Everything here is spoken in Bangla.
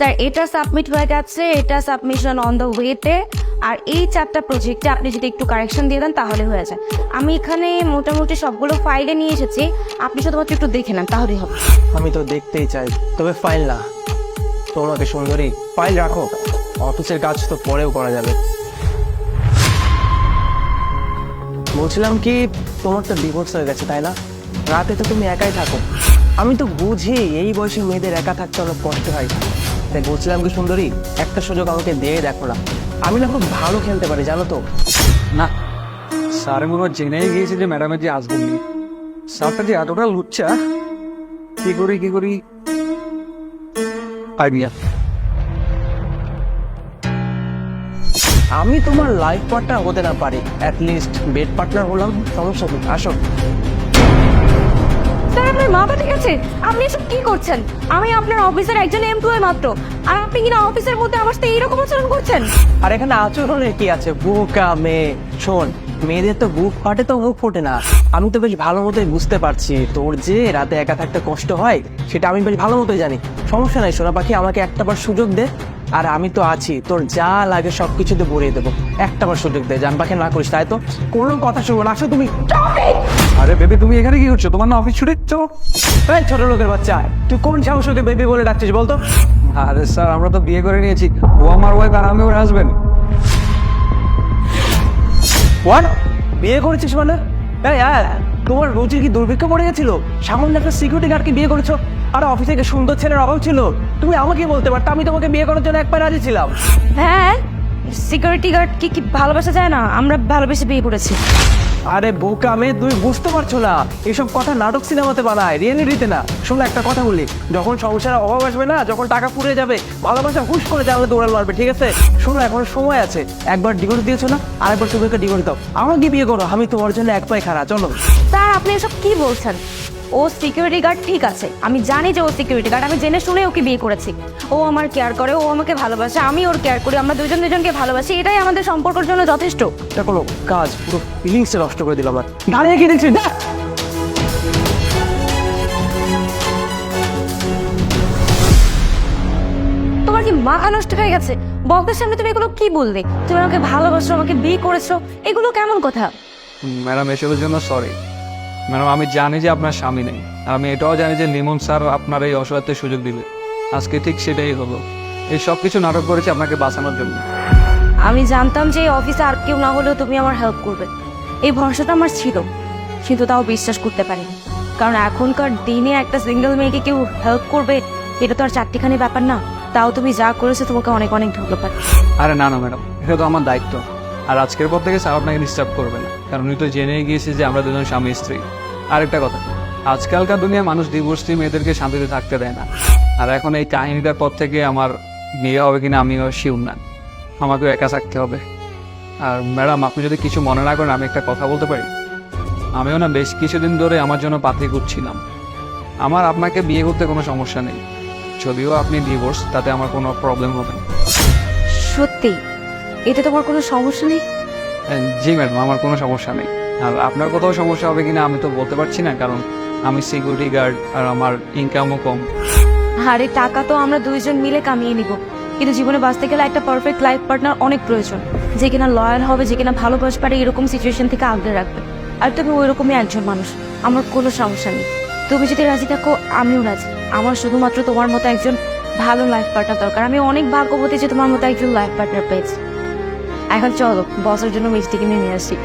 স্যার এটা সাবমিট হয়ে গেছে, এটা সাবমিশন অন দ্য ওয়েতে। আর এই 4টা প্রজেক্টে আপনি যদি একটু কারেকশন দিয়ে দেন তাহলে হয়ে যায়। আমি এখানে মোটামুটি সবগুলো ফাইলে নিয়ে এসেছি, আপনি শুধুমাত্র একটু দেখে নেন তাহলেই হবে। আমি তো দেখতেই চাই, তবে ফাইল না। তোমাকে সুন্দরী ফাইল রাখো, অফিসের কাজ তো পরেও করা যাবে। বলছিলাম কি, তোমার তো ডিভোর্স হয়ে গেছে তাই না? রাতে তো তুমি একাই থাকো। আমি তো বুঝি এই বয়সে মেয়েদের একা থাকতে অনেক কষ্ট হয়। তাই বলছিলাম কি সুন্দরী, একটা সুযোগ আমাকে দিয়ে দেখো না, আমি না খুব ভালো খেলতে পারি জানো তো। না, স্যার মনে হয় জেনেই গিয়েছে যে ম্যাডামের যে আসবেন নি। স্যারটা যে এতটা লুচ্ছা, কি করি আইডিয়া। আমি তোমার লাইফ পার্টনার হতে না পারি, অ্যাটলিস্ট বেড পার্টনার হলাম। সমস্যা কি? আসো। স্যার আপনার মাথা ঠিক আছে? আপনি এসব কি করছেন? আমি আপনার অফিসের একজন এমপ্লয়ি মাত্র, আর আপনি কিনা অফিসের মধ্যে আমার সাথে এইরকম আচরণ করছেন। আর এখানে আচরণে কি আছে? বুকা মেয়ে, শোন, মেয়েদের তো বুক ফাটে তো মুখ ফোটে না। আমি তো বেশ ভালো মতোই বুঝতে পারছি তোর যে রাতে একা থাকতে কষ্ট হয়, সেটা আমি বেশ ভালো মতোই জানি। সমস্যা নাই সোনা পাখি, আমাকে একটাবার সুযোগ দে, আর আমি তো আছি, তোর যা লাগে সবকিছুতে ভরিয়ে দেবো। একটাবার সুযোগ দে, জান পাখি না করিস, তাই তো কোনো কথা শুনবো না। আসো তুমি। আরে বেবি, তুমি এখানে কি করছো? তোমার না অফিস ছুটি? চলো। এই ছোট লোকের বাচ্চা, তুই কোন সাহস ওকে বেবি বলে ডাকছিস বলতো? আরে স্যার, আমরা তো বিয়ে করে নিয়েছি, ও আমার ওয়াইফ আর আমি ওর হাজবেন্ড। হোয়াট? বিয়ে করেছিস মানে? এই তোমার রুচির কি দুর্ভিক্ষ পড়ে গেছিল? সামান্য একটা সিকিউরিটি গার্ডকে বিয়ে করেছো, আর অফিসে গিয়ে সুন্দর ছেলের অভাব ছিল? তুমি আমাকে বলতে পারতো, আমি তোমাকে বিয়ে করার জন্য একবার রাজি ছিলাম। হ্যাঁ, সিকিউরিটি গার্ড কি ভালোবাসা যায় না? আমরা ভালোবেসে বিয়ে করেছি। আরে বোকা মেয়ে, তুমি বুঝতে পারছো না, এসব কথা নাটক সিনেমাতে বানায়, রিয়েলিটিতে না। শোনো একটা কথা বলি, যখন সংসারে অভাব আসবে না, যখন টাকা পুড়ে যাবে, ভালোবাসা হুশ করে জানলে দৌড়াল মারবে, ঠিক আছে? শোনো, এখন সময় আছে, একবার ডিভোর্স দিয়েছো না, আরেকবার তুমি একটা ডিভোর্স দাও, আমাকে বিয়ে করো, আমি তোমার জন্য এক পায়ে খাড়া। চলো। স্যার আপনি এসব কি বলছেন? ও সিকিউরিটি গার্ড ঠিক আছে, আমি জানি যে ও সিকিউরিটি গার্ড, আমি জেনে শুনে ওকে বিয়ে করেছি। ও আমার কেয়ার করে, ও আমাকে ভালোবাসে, আমি ওর কেয়ার করি, আমরা দুজন দুজনকে ভালোবাসি, এটাই আমাদের সম্পর্কের জন্য যথেষ্ট। এটা কোনো কাজ? পুরো ফিলিংসটা নষ্ট করে দিল আমার। দাঁড়িয়ে কি দেখছিস? দেখ। তোমার কি মাথা নষ্ট হয়ে গেছে? বক্তার সামনে তুমি এগুলো কি বললে? তুমি আমাকে ভালোবাসো, আমাকে বিয়ে করেছো, এগুলো কেমন কথা? ম্যাডাম, এসবের জন্য সরি ম্যাডাম। আমি জানি যে আপনার স্বামী নেই, আর আমি এটাও জানি যে লিমন স্যার আপনার এই অসহায়ত্বের সুযোগ দিবে। আজকে ঠিক সেটাই হলো। এই সব কিছু নাটক করেছি আপনাকে বাঁচানোর জন্য। আমি জানতাম যে এই অফিসে আর কেউ না হলেও তুমি আমার হেল্প করবে, এই ভরসাটা আমার ছিল, কিন্তু তাও বিশ্বাস করতে পারিনি। কারণ এখনকার দিনে একটা সিঙ্গেল মেয়েকে কেউ হেল্প করবে, এটা তো আর চারটিখানি ব্যাপার না। তাও তুমি যা করেছো, তোমাকে অনেক অনেক ধন্যবাদ। আরে না ম্যাডাম, এটা তো আমার দায়িত্ব। আর আজকের পর থেকে স্যার আপনাকে ডিস্টার্ব করবে না, কারণ উনি তো জেনেই গিয়েছে যে আমরা দুজন স্বামী স্ত্রী। আরেকটা কথা, আজকালকার দুনিয়া মানুষ ডিভোর্সি মেয়েদেরকে শান্তিতে থাকতে দেয় না। আর এখন এই কাহিনীটার পর থেকে আমার বিয়ে হবে কিনা আমিও শিওর না, আমাকেও একা থাকতে হবে। আর ম্যাডাম, আপনি যদি কিছু মনে না করেন, আমি একটা কথা বলতে পারি? আমিও না বেশ কিছুদিন ধরে আমার জন্য পাত্রী খুঁজছিলাম। আমার আপনাকে বিয়ে করতে কোনো সমস্যা নেই, যদিও আপনি ডিভোর্স, তাতে আমার কোনো প্রবলেম হবে না। সত্যি? এতে তোমার কোনো সমস্যা নেই? জি ম্যাডাম, আমার কোনো সমস্যা নেই। আর আপনার কোথাও সমস্যা হবে কিনা আমি তো বলতে পারছি না, কারণ আমি সিকিউরিটি গার্ড আর আমার ইনকামও কম। আরে টাকা তো আমরা দুইজন মিলে কামিয়ে নিব, কিন্তু জীবনে বাঁচতে গেলে একটা পারফেক্ট লাইফ পার্টনার অনেক প্রয়োজন, যে কিনা লয়াল হবে, যে কিনা ভালোবাসতে পারে, এরকম সিচুয়েশন থেকে আগলে রাখবে। আর তুমি ওইরকমই একজন মানুষ, আমার কোনো সমস্যা নেই। তুমি যদি রাজি থাকো আমিও রাজি। আমার শুধুমাত্র তোমার মতো একজন ভালো লাইফ পার্টনার দরকার। আমি অনেক ভাগ্যবতী যে তোমার মতো একজন লাইফ পার্টনার পেয়েছি। এখন চলো, বসের জন্য মিষ্টি কিনে নিয়ে আসি।